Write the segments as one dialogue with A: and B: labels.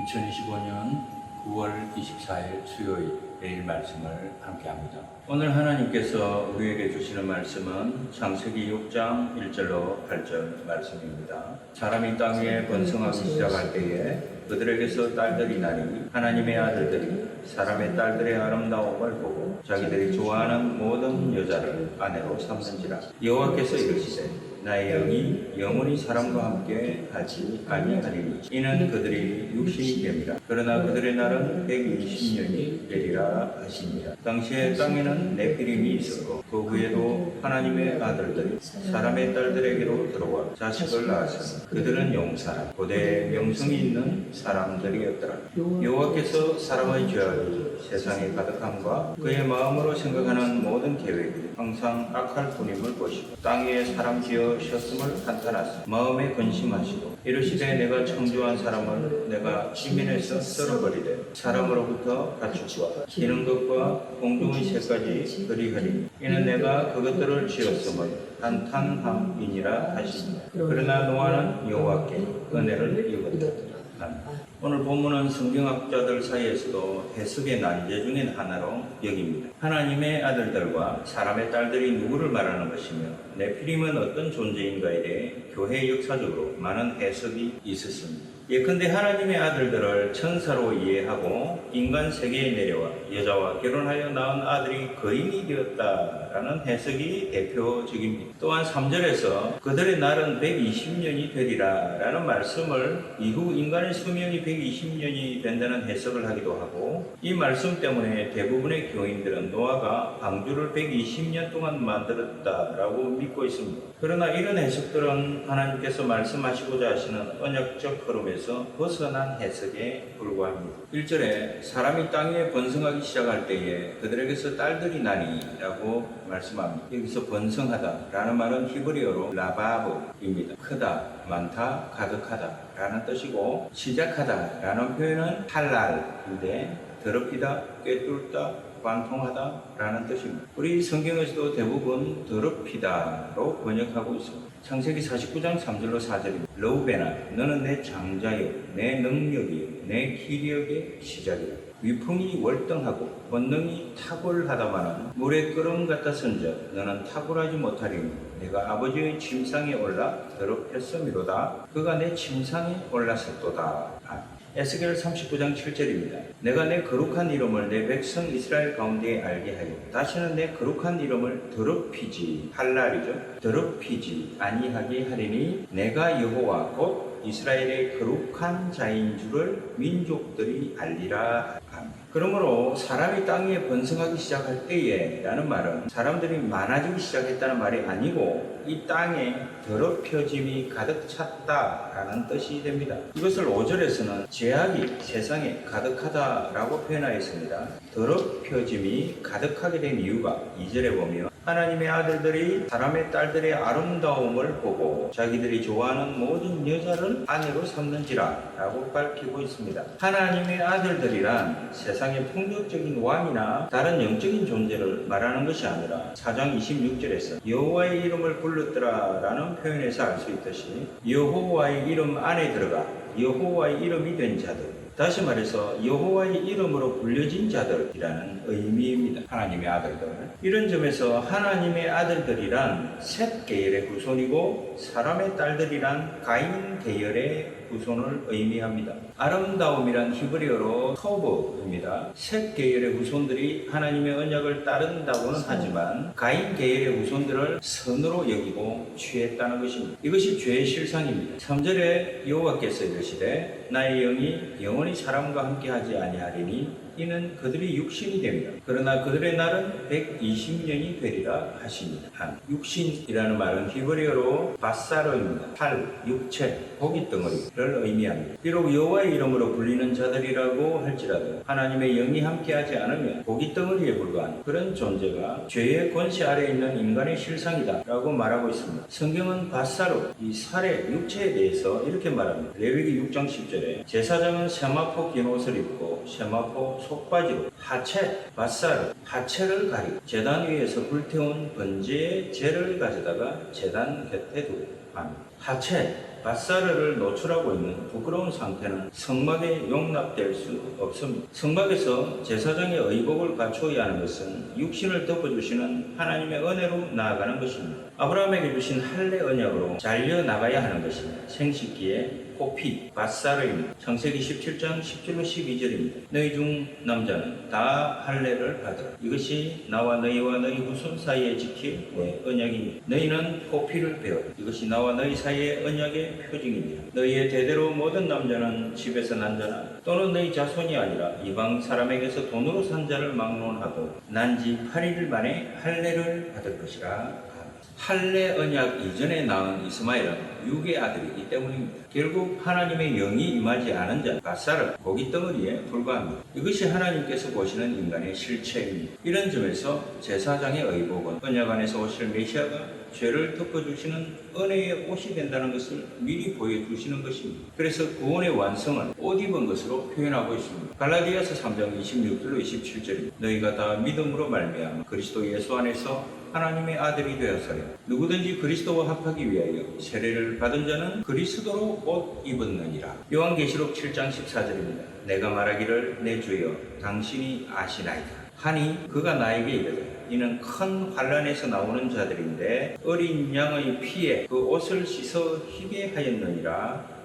A: 2025년 9월 24일 수요일 내일 말씀을 함께합니다. 오늘 하나님께서 우리에게 주시는 말씀은 창세기 6장 1절로 8절 말씀입니다. 사람이 땅 위에 번성하기 시작할 때에 그들에게서 딸들이 나니 하나님의 아들들이 사람의 딸들의 아름다움을 보고 자기들이 좋아하는 모든 여자를 아내로 삼는지라. 여호와께서 이르시되 나의 영이 영원히 사람과 함께 하지 아니하리니 이는 그들이 육신이 됨이라. 그러나 그들의 날은 120년이 되리라 하시니라. 당시에 땅에는 네피림이 있었고 그 후에도 하나님의 아들들이 사람의 딸들에게로 들어와 자식을 낳았으니 그들은 용사라 고대의 명성이 있는 사람들이었더라. 여호와께서 사람의 죄악이 세상에 가득함과 그의 마음으로 생각하는 모든 계획이 항상 악할 뿐임을 보시고 땅 위에 사람 지어 셨음을 판단하사 마음에 근심하시고 이르시되 내가 창조한 사람을 내가 지면에서 썰어버리되 사람으로부터 가축과 기는 것과 공중의 새까지 그리하리니 이는 내가 그것들을 지었음을 한탄함이니라 하시니라. 그러나 노아는 여호와께 은혜를 입었다. 오늘 본문은 성경학자들 사이에서도 해석의 난제 중인 하나로 여깁니다. 하나님의 아들들과 사람의 딸들이 누구를 말하는 것이며 네피림은 어떤 존재인가에 대해 교회 역사적으로 많은 해석이 있었습니다. 예컨대 하나님의 아들들을 천사로 이해하고 인간 세계에 내려와 여자와 결혼하여 낳은 아들이 거인이 되었다라는 해석이 대표적입니다. 또한 3절에서 그들의 날은 120년이 되리라 라는 말씀을 이후 인간의 수명이 120년이 된다는 해석을 하기도 하고, 이 말씀 때문에 대부분의 교인들은 노아가 방주를 120년 동안 만들었다라고 믿고 있습니다. 그러나 이런 해석들은 하나님께서 말씀하시고자 하시는 언약적 흐름에서 벗어난 해석에 불과합니다. 1절에 사람이 땅 위에 번성하기 시작할 때에 그들에게서 딸들이 나니 라고 말씀합니다. 여기서 번성하다 라는 말은 히브리어로 라바브입니다. 크다, 많다, 가득하다 라는 뜻이고, 시작하다 라는 표현은 탈랄인데 더럽히다, 꿰뚫다, 관통하다 라는 뜻입니다. 우리 성경에서도 대부분 더럽히다로 번역하고 있습니다. 창세기 49장 3절로 4절입니다. 르우벤아 너는 내 장자요 내 능력이요 내 기력의 시작이라. 위풍이 월등하고 권능이 탁월하다마는 물의 끓음 같았은즉 너는 탁월하지 못하리니 내가 아버지의 침상에 올라 더럽혔음이로다. 그가 내 침상에 올랐었도다. 에스겔 39장 7절입니다. 내가 내 거룩한 이름을 내 백성 이스라엘 가운데 알게 하여 다시는 내 거룩한 이름을 더럽히지 할랄이죠. 더럽히지 아니하게 하리니 내가 여호와 곧 이스라엘의 거룩한 자인 줄을 민족들이 알리라. 그러므로 사람이 땅 위에 번성하기 시작할 때에 라는 말은 사람들이 많아지기 시작했다는 말이 아니고 이 땅에 더럽혀짐이 가득 찼다라는 뜻이 됩니다. 이것을 5절에서는 죄악이 세상에 가득하다라고 표현하였습니다. 더럽혀짐이 가득하게 된 이유가 2절에 보면 하나님의 아들들이 사람의 딸들의 아름다움을 보고 자기들이 좋아하는 모든 여자를 아내로 삼는지라 라고 밝히고 있습니다. 하나님의 아들들이란 세상의 폭력적인 왕이나 다른 영적인 존재를 말하는 것이 아니라 4장 26절에서 여호와의 이름을 불렀더라 라는 표현에서 알 수 있듯이 여호와의 이름 안에 들어가 여호와의 이름이 된 자들, 다시 말해서 여호와의 이름으로 불려진 자들이라는 의미입니다. 하나님의 아들들. 이런 점에서 하나님의 아들들이란 셋 계열의 후손이고 사람의 딸들이란 가인 계열의 후손을 의미합니다. 아름다움이란 히브리어로 토브입니다. 셋 계열의 후손들이 하나님의 언약을 따른다고는 하지만 가인 계열의 후손들을 선으로 여기고 취했다는 것입니다. 이것이 죄의 실상입니다. 3절에 여호와께서 이르시되 나의 영이 영원히 사람과 함께하지 아니하리니 이는 그들이 육신이 됩니다. 그러나 그들의 날은 120년이 되리라 하십니다. 육신이라는 말은 히브리어로 바사로입니다. 팔, 육체, 고깃덩어리를 의미합니다. 비록 여호와의 이름으로 불리는 자들이라고 할지라도 하나님의 영이 함께하지 않으면 고깃덩어리에 불과한 그런 존재가 죄의 권세 아래에 있는 인간의 실상이다 라고 말하고 있습니다. 성경은 바사로, 이 살의 육체에 대해서 이렇게 말합니다. 레위기 6장 10절에 제사장은 세마포 긴 옷을 입고 세마포 속바지로 하체, 바사르, 하체를 가리고 제단 위에서 불태운 번제의 재를 가져다가 제단 곁에 두고 합니다. 하체, 밧사르를 노출하고 있는 부끄러운 상태는 성막에 용납될 수 없습니다. 성막에서 제사장의 의복을 갖추어야 하는 것은 육신을 덮어주시는 하나님의 은혜로 나아가는 것입니다. 아브라함에게 주신 할례 언약으로 잘려 나가야 하는 것입니다. 생식기에 포피, 밧사르입니다. 창세기 17장 10절로 12절입니다. 너희 중 남자는 다 할례를 받으라. 이것이 나와 너희와 너희 후손 사이에 지킬 내 언약입니다. 너희는 포피를 배워라. 이것이 나와 너희 사이의 언약의 표징입니다. 너희의 대대로 모든 남자는 집에서 난 자나 또는 너희 자손이 아니라 이방 사람에게서 돈으로 산 자를 막론하고 난 지 8일 만에 할례를 받을 것이라. 할례 언약 이전에 낳은 이스마엘은 육의 아들이기 때문입니다. 결국 하나님의 영이 임하지 않은 자, 밧사르, 고기 덩어리에 불과합니다. 이것이 하나님께서 보시는 인간의 실체입니다. 이런 점에서 제사장의 의복은 언약 안에서 오실 메시아가 죄를 덮어주시는 은혜의 옷이 된다는 것을 미리 보여주시는 것입니다. 그래서 구원의 완성을 옷 입은 것으로 표현하고 있습니다. 갈라디아서 3장 26절로 27절입니다. 너희가 다 믿음으로 말미암아 그리스도 예수 안에서 하나님의 아들이 되었으니 누구든지 그리스도와 합하기 위하여 세례를 받은 자는 그리스도로 옷 입었느니라. 요한계시록 7장 14절입니다. 내가 말하기를 내 주여 당신이 아시나이다 하니 그가 나에게 이르되 이는 큰 환란에서 나오는 자들인데 어린 양의 피에 그 옷을 씻어 희게 하였느니라.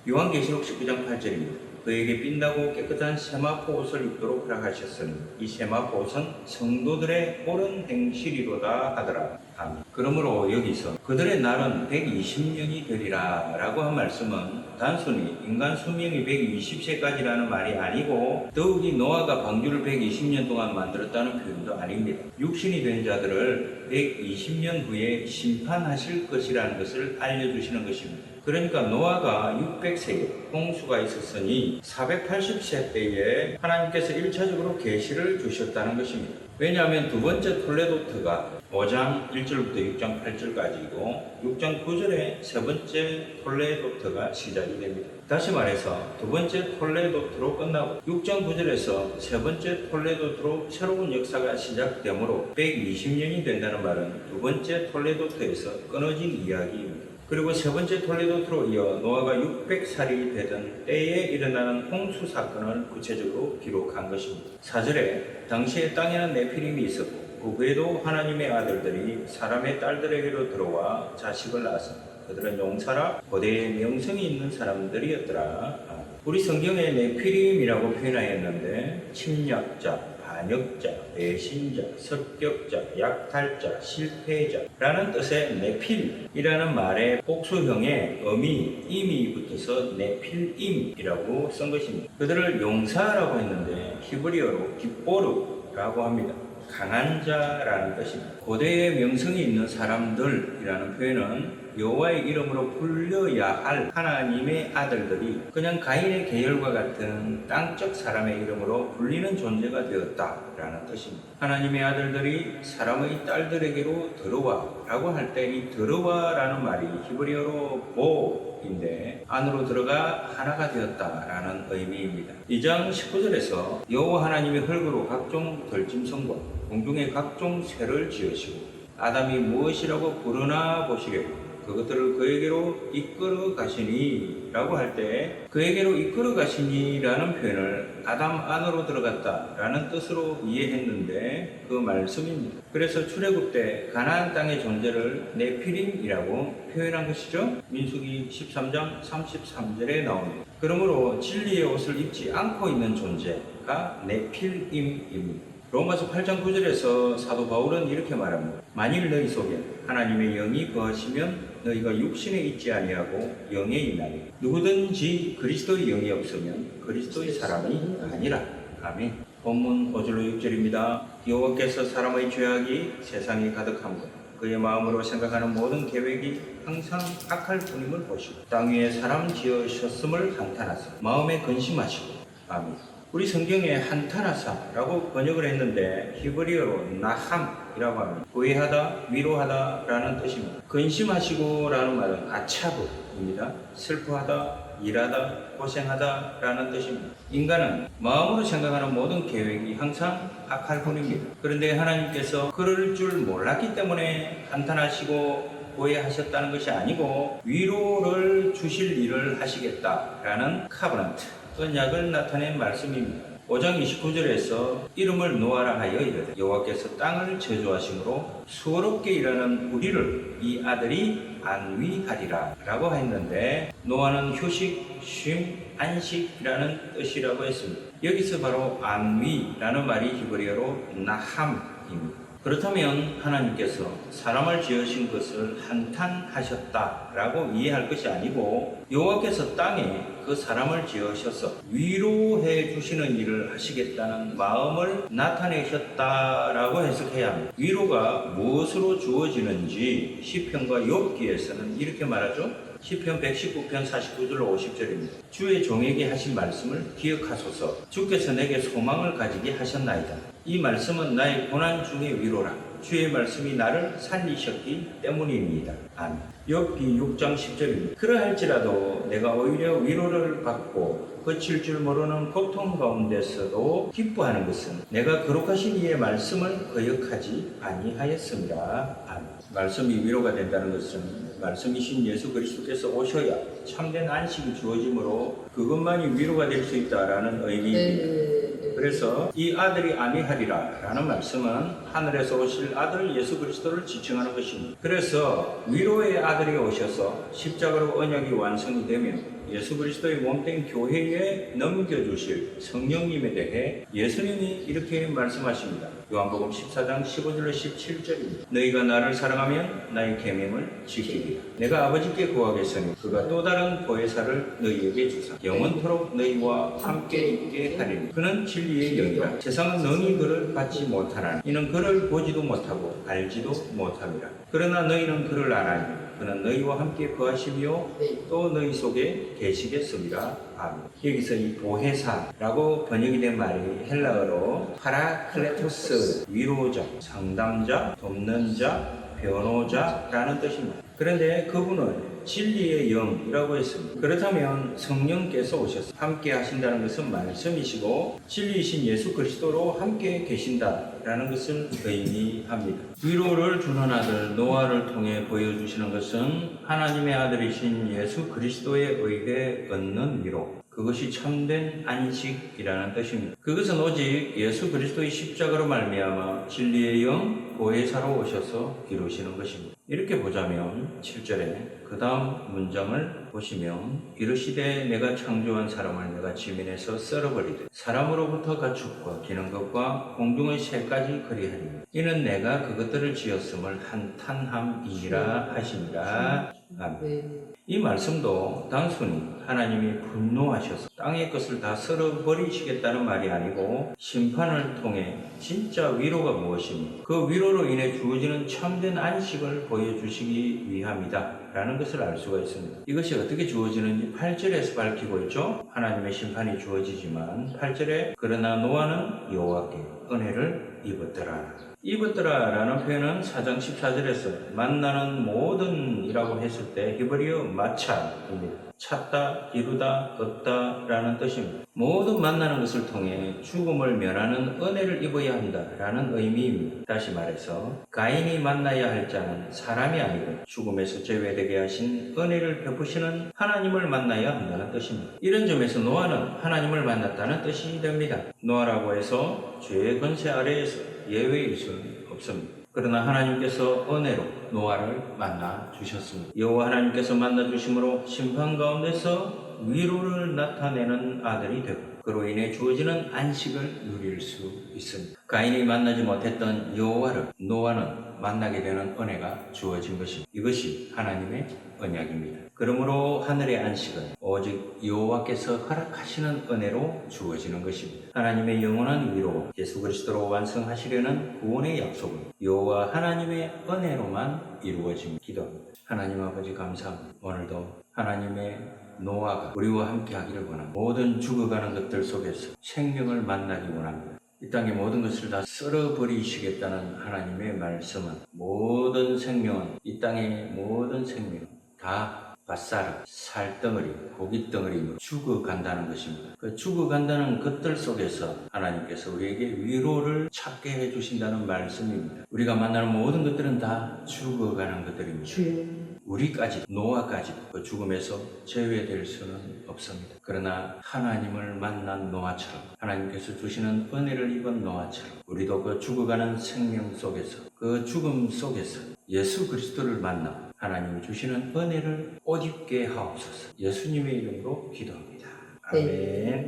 A: 요한계시록 19장 8절입니다. 그에게 빛나고 깨끗한 세마포 옷을 입도록 허락하셨으니 이 세마포 옷은 성도들의 옳은 행실이로다 하더라. 아멘. 그러므로 여기서 그들의 날은 120년이 되리라 라고 한 말씀은 단순히 인간 수명이 120세까지라는 말이 아니고 더욱이 노아가 방주를 120년 동안 만들었다는 표현도 아닙니다. 육신이 된 자들을 120년 후에 심판하실 것이라는 것을 알려주시는 것입니다. 그러니까 노아가 600세에 홍수가 있었으니 480세 때에 하나님께서 1차적으로 계시를 주셨다는 것입니다. 왜냐하면 두 번째 톨레도트가 5장 1절부터 6장 8절까지이고 6장 9절에 세 번째 톨레도트가 시작이 됩니다. 다시 말해서 두 번째 톨레도트로 끝나고 6장 9절에서 세 번째 톨레도트로 새로운 역사가 시작되므로 120년이 된다는 말은 두 번째 톨레도트에서 끊어진 이야기입니다. 그리고 세 번째 톨레도트로 이어 노아가 600살이 되던 때에 일어나는 홍수 사건을 구체적으로 기록한 것입니다. 4절에 당시에 땅에는 네피림이 있었고 그 외에도 하나님의 아들들이 사람의 딸들에게로 들어와 자식을 낳았습니다. 그들은 용사라 고대의 명성이 있는 사람들이었더라. 우리 성경에 네피림이라고 표현하였는데 침략자, 반역자, 배신자, 습격자, 약탈자, 실패자라는 뜻의 네필이라는 말의 복수형에 음이, 임이 붙어서 네필임이라고 쓴 것입니다. 그들을 용사라고 했는데 히브리어로 깃보르라고 합니다. 강한 자라는 뜻입니다. 고대의 명성이 있는 사람들이라는 표현은 여호와의 이름으로 불려야 할 하나님의 아들들이 그냥 가인의 계열과 같은 땅적 사람의 이름으로 불리는 존재가 되었다라는 뜻입니다. 하나님의 아들들이 사람의 딸들에게로 들어와 라고 할 때 이 들어와라는 말이 히브리어로 보인데 안으로 들어가 하나가 되었다라는 의미입니다. 2장 19절에서 여호와 하나님의 흙으로 각종 들짐승과 공중의 각종 새를 지으시고 아담이 무엇이라고 부르나 보시려고 그것들을 그에게로 이끌어 가시니 라고 할 때 그에게로 이끌어 가시니 라는 표현을 아담 안으로 들어갔다 라는 뜻으로 이해했는데 그 말씀입니다. 그래서 출애굽 때 가나안 땅의 존재를 네피림이라고 표현한 것이죠. 민수기 13장 33절에 나옵니다. 그러므로 진리의 옷을 입지 않고 있는 존재가 네필임입니다. 로마서 8장 9절에서 사도 바울은 이렇게 말합니다. 만일 너희 속에 하나님의 영이 거하시면 너희가 육신에 있지 아니하고 영에 있나니 누구든지 그리스도의 영이 없으면 그리스도의 사람이 아니라. 아멘. 본문 5절로 6절입니다. 여호와께서 사람의 죄악이 세상에 가득함과 그의 마음으로 생각하는 모든 계획이 항상 악할 뿐임을 보시고 땅 위에 사람 지으셨음을 한탄하사 마음에 근심하시고. 아멘. 우리 성경에 한탄하사라고 번역을 했는데 히브리어로 나함이라고 합니다. 구애하다, 위로하다 라는 뜻입니다. 근심하시고 라는 말은 아차브입니다. 슬퍼하다, 일하다, 고생하다 라는 뜻입니다. 인간은 마음으로 생각하는 모든 계획이 항상 악할 뿐입니다. 그런데 하나님께서 그럴 줄 몰랐기 때문에 한탄하시고 보혜하셨다는 것이 아니고 위로를 주실 일을 하시겠다라는 카버넌트, 언약을 나타낸 말씀입니다. 5장 29절에서 이름을 노아라 하여 이르되 여호와께서 땅을 저주하심으로 수고롭게 일하는 우리를 이 아들이 안위하리라 라고 했는데, 노아는 휴식, 쉼, 안식이라는 뜻이라고 했습니다. 여기서 바로 안위라는 말이 히브리어로 나함입니다. 그렇다면 하나님께서 사람을 지으신 것을 한탄하셨다라고 이해할 것이 아니고, 여호와께서 땅에 그 사람을 지으셔서 위로해 주시는 일을 하시겠다는 마음을 나타내셨다라고 해석해야 합니다. 위로가 무엇으로 주어지는지 시편과 욥기에서는 이렇게 말하죠. 시편 119편 49절로 50절입니다. 주의 종에게 하신 말씀을 기억하소서. 주께서 내게 소망을 가지게 하셨나이다. 이 말씀은 나의 고난 중의 위로라. 주의 말씀이 나를 살리셨기 때문입니다. 아멘. 욥기 6장 10절입니다. 그러할지라도 내가 오히려 위로를 받고 그칠 줄 모르는 고통 가운데서도 기뻐하는 것은 내가 거룩하신 이의 말씀을 거역하지 아니하였습니다. 아멘. 말씀이 위로가 된다는 것은 말씀이신 예수 그리스도께서 오셔야 참된 안식이 주어지므로 그것만이 위로가 될 수 있다라는 의미입니다. 그래서 이 아들이 안위하리라 라는 말씀은 하늘에서 오실 아들 예수 그리스도를 지칭하는 것입니다. 그래서 위로의 아들이 오셔서 십자가로 언약이 완성이 되면 예수 그리스도의 몸된 교회에 넘겨주실 성령님에 대해 예수님이 이렇게 말씀하십니다. 요한복음 14장 15절로 17절입니다. 너희가 나를 사랑하면 나의 계명을 지키리라. 내가 아버지께 구하겠으니 그가 또 다른 보혜사를 너희에게 주사 영원토록 너희와 함께 있게 하리니 그는 진리의 영이라. 세상은 능히 그를 받지 못하나니 이는 그를 보지도 못하고 알지도 못함이라. 그러나 너희는 그를 아나니 그는 너희와 함께 거하시며 또 너희 속에 계시겠습니다. 아멘. 여기서 이 보혜사라고 번역이 된 말이 헬라어로 파라클레토스, 위로자, 상담자, 돕는 자, 변호자라는 뜻입니다. 그런데 그분은 진리의 영이라고 했습니다. 그렇다면 성령께서 오셔서 함께 하신다는 것은 말씀이시고 진리이신 예수 그리스도로 함께 계신다라는 것을 의미합니다. 위로를 주는 아들 노아를 통해 보여주시는 것은 하나님의 아들이신 예수 그리스도에 의해 얻는 위로, 그것이 참된 안식이라는 뜻입니다. 그것은 오직 예수 그리스도의 십자가로 말미암아 진리의 영 보혜사로 오셔서 이루시는 것입니다. 이렇게 보자면 7절에 그 다음 문장을 보시면 이르시되 내가 창조한 사람을 내가 지면에서 썰어버리되 사람으로부터 가축과 기는 것과 공중의 새까지 그리하리니 이는 내가 그것들을 지었음을 한탄함이니라 하시니라. 아멘. 이 말씀도 단순히 하나님이 분노하셔서 땅의 것을 다 썰어버리시겠다는 말이 아니고 심판을 통해 진짜 위로가 무엇이며 그 위로로 인해 주어지는 참된 안식을 보여주시기 위함이다 라는 것을 알 수가 있습니다. 이것이 어떻게 주어지는지 8절에서 밝히고 있죠. 하나님의 심판이 주어지지만 8절에 그러나 노아는 여호와께 은혜를 입었더라 라는 표현은 4장 14절에서 만나는 모든 이라고 했을 때 히브리어 마차입니다. 찾다, 이루다, 얻다 라는 뜻입니다. 모든 만나는 것을 통해 죽음을 면하는 은혜를 입어야 한다 라는 의미입니다. 다시 말해서 가인이 만나야 할 자는 사람이 아니고 죽음에서 제외되게 하신 은혜를 베푸시는 하나님을 만나야 한다는 뜻입니다. 이런 점에서 노아는 하나님을 만났다는 뜻이 됩니다. 노아라고 해서 죄의 권세 아래에서 예외일 수는 없습니다. 그러나 하나님께서 은혜로 노아를 만나 주셨습니다. 여호와 하나님께서 만나 주심으로 심판 가운데서 위로를 나타내는 아들이 되고 그로 인해 주어지는 안식을 누릴 수 있습니다. 가인이 만나지 못했던 여호와를 노아는 만나게 되는 은혜가 주어진 것입니다. 이것이 하나님의 언약입니다. 그러므로 하늘의 안식은 오직 여호와께서 허락하시는 은혜로 주어지는 것입니다. 하나님의 영원한 위로 예수 그리스도로 완성하시려는 구원의 약속은 여호와 하나님의 은혜로만 이루어집니다. 기도합니다. 하나님 아버지 감사합니다. 오늘도 하나님의 노아가 우리와 함께 하기를 원합니다. 모든 죽어가는 것들 속에서 생명을 만나기 원합니다. 이 땅의 모든 것을 다 썰어버리시겠다는 하나님의 말씀은 모든 생명은 이 땅의 모든 생명 다 밭사르, 살덩어리, 고깃덩어리 죽어간다는 것입니다. 그 죽어간다는 것들 속에서 하나님께서 우리에게 위로를 찾게 해주신다는 말씀입니다. 우리가 만나는 모든 것들은 다 죽어가는 것들입니다.
B: 주여.
A: 우리까지, 노아까지 그 죽음에서 제외될 수는 없습니다. 그러나 하나님을 만난 노아처럼, 하나님께서 주시는 은혜를 입은 노아처럼 우리도 그 죽어가는 생명 속에서, 그 죽음 속에서 예수 그리스도를 만나 하나님이 주시는 은혜를 옷입게 하옵소서. 예수님의 이름으로 기도합니다. 아멘.